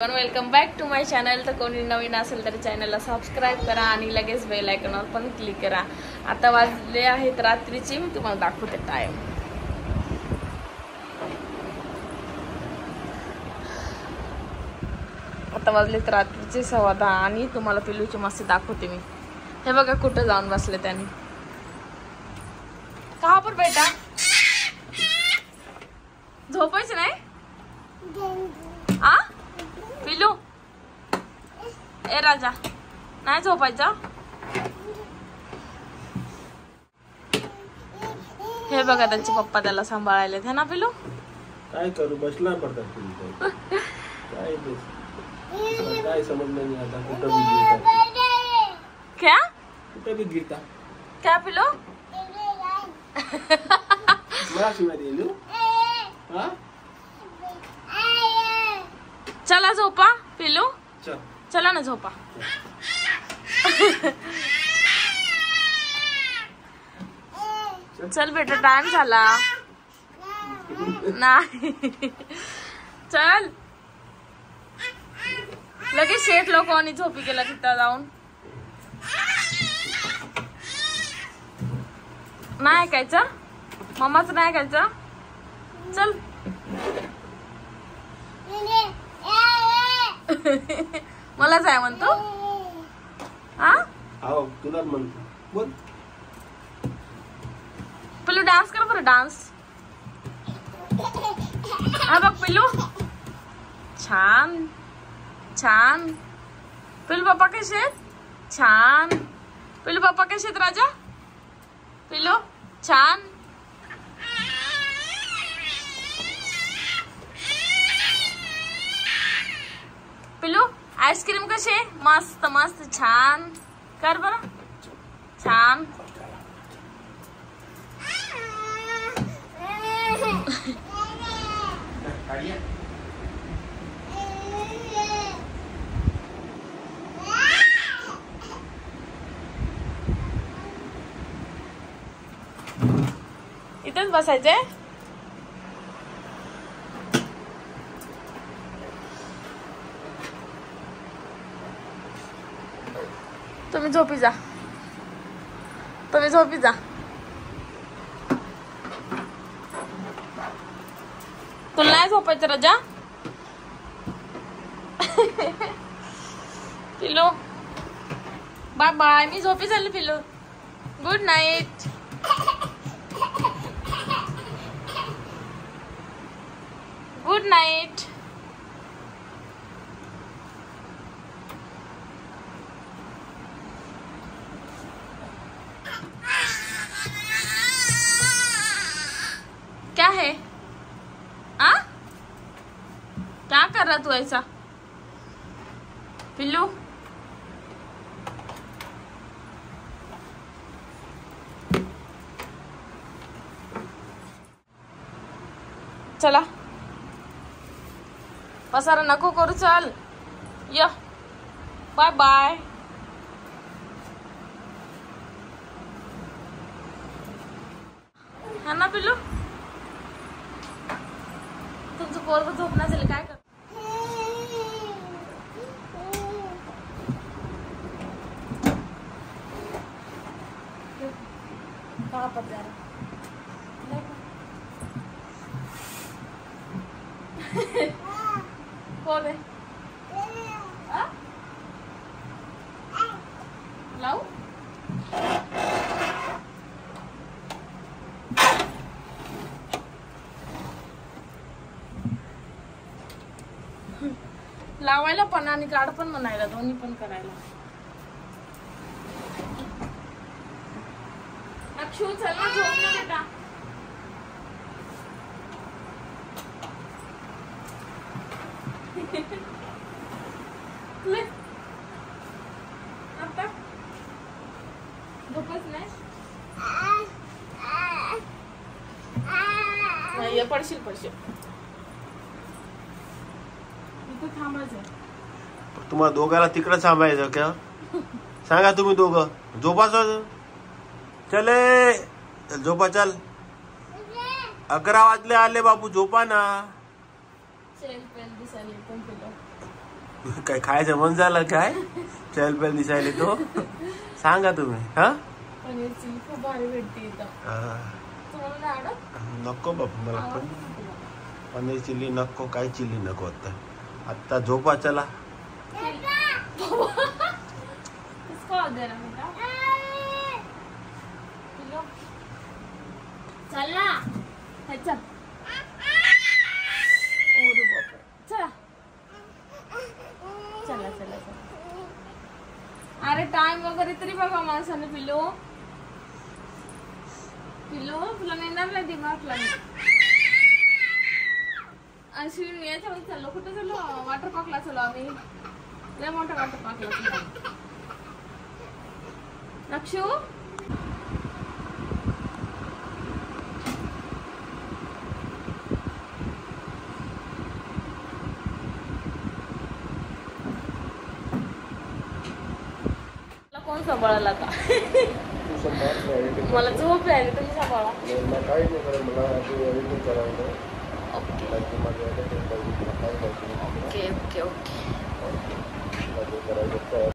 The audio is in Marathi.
Welcome back to my channel. तर कोणी नवीन असेल तर चॅनलला सबस्क्राईब करा आणि लगेच बेल आयकॉनवर पण क्लिक करा। आता वाजले आहेत रात्रीचे, मी तुम्हाला दाखवते टाइम। आता वाजलेत रात्रीचे 10:15 आणि तुम्हाला पिल्लूची मस्ती दाखवते मी। हे बघा कुठं जाऊन बसले त्यांनी। कहाँ पर बेटा? झोपायचं नाही आ पिल्लू? ए राजा, नाही झोपायचं। हे बघा त्यांचे पप्पा त्याला सांभाळायला है ना पिल्लू? काय करू, बसला पडतात पिल्लू। काय समज नाही आता, कुठं भी गिरता। क्या कुठं भी गिरता क्या पिल्लू? मला शिवाय दिलू हा। चला झोपा पिल्लू, चल चला ना झोपा। चल बेटा, टाइम झाला नाही। चल लगेच शेठ लोकांनी झोपी गेला तिथं जाऊन। नाही ऐकायचं, मम्माच नाही ऐकायचं। चल मला जाय म्हणतो हा। आओ तुला म्हणतो, बोल पिल्लू डान्स कर बरं, डान्स। हा बघ पिल्लू, छान छान। पिल्लू पप्पा कसे आहेत? छान। पिल्लू पप्पा कसे आहेत राजा? पिल्लू छान। पिल्लू आईस्क्रीम कशी आहे? मस्त मस्त छान कर बरं, छान। इथेच बसायचंय। तुम्ही झोपी जा, तुम्ही झोपी जा। तुला नाही झोपायचं राजा? पिल्लू बाय बाय, मी झोपी झाली पिल्लू। Good night. Good night. क्या है आ? क्या कर रहा तू ऐसा पिल्लू? चला पसारा नको करू, चल या बाय बाय। हा ना पिल्लू? तुमचं पोरग झोपणार झालं काय कर? कोण आहे? लावू? लावायला पण आणि काढ पण म्हणायला, दोन्ही पण करायला। अक्षू चल ना, झोप ना बेटा। आता झोपच नाही, पडशील पडशील। तुम्हाला दोघाला तिकडे थांबायचं का? सांगा तुम्ही दोघं झोपाचं। चले झोपा, चल 11 वाजले आले बाबू, झोपा ना। चल पेल दिसायला पण पिलो। काय खायचं मन झालं काय चल पेल दिसायला तो सांगा तुम्ही हा पनीर चिली खूप भारी भेटते इथं. तुम्हाला नाही आवडत? नको बाबा मला पण पनीर चिल्ली नको काय चिल्ली नको आता झोपा चला इसको दे ना बेटा पिलो चल ना हे चल ओरे बापरे चला चला चला चला अरे टाइम वगैरे तरी बघा माणसाने पिलो पिलो तुला नेणार नाही दिमागला अशी याच्यामध्ये चाललो कुठे चाललो वॉटर पार्कला चाललो आम्ही लय मोठा वॉटर पार्कला चाललो नक्षू कोण सांभाळायला आता मला झोप यायली तुम्ही सांभाळा काही नाही मला ओके